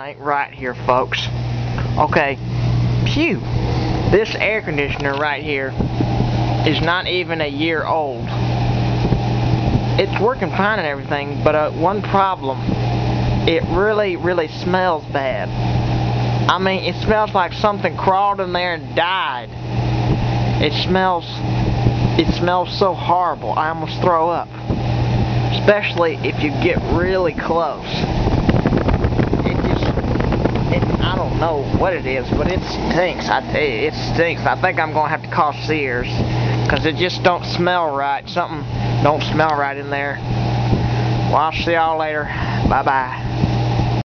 ain't right here, folks. Okay, phew. This air conditioner right here is not even a year old. It's working fine and everything, but one problem, it really smells bad. I mean, it smells like something crawled in there and died. It smells so horrible, I almost throw up. Especially if you get really close. I don't know what it is, but it stinks. I tell you, it stinks. I think I'm gonna have to call Sears, because it just don't smell right. Something don't smell right in there. Well, I'll see y'all later. Bye bye.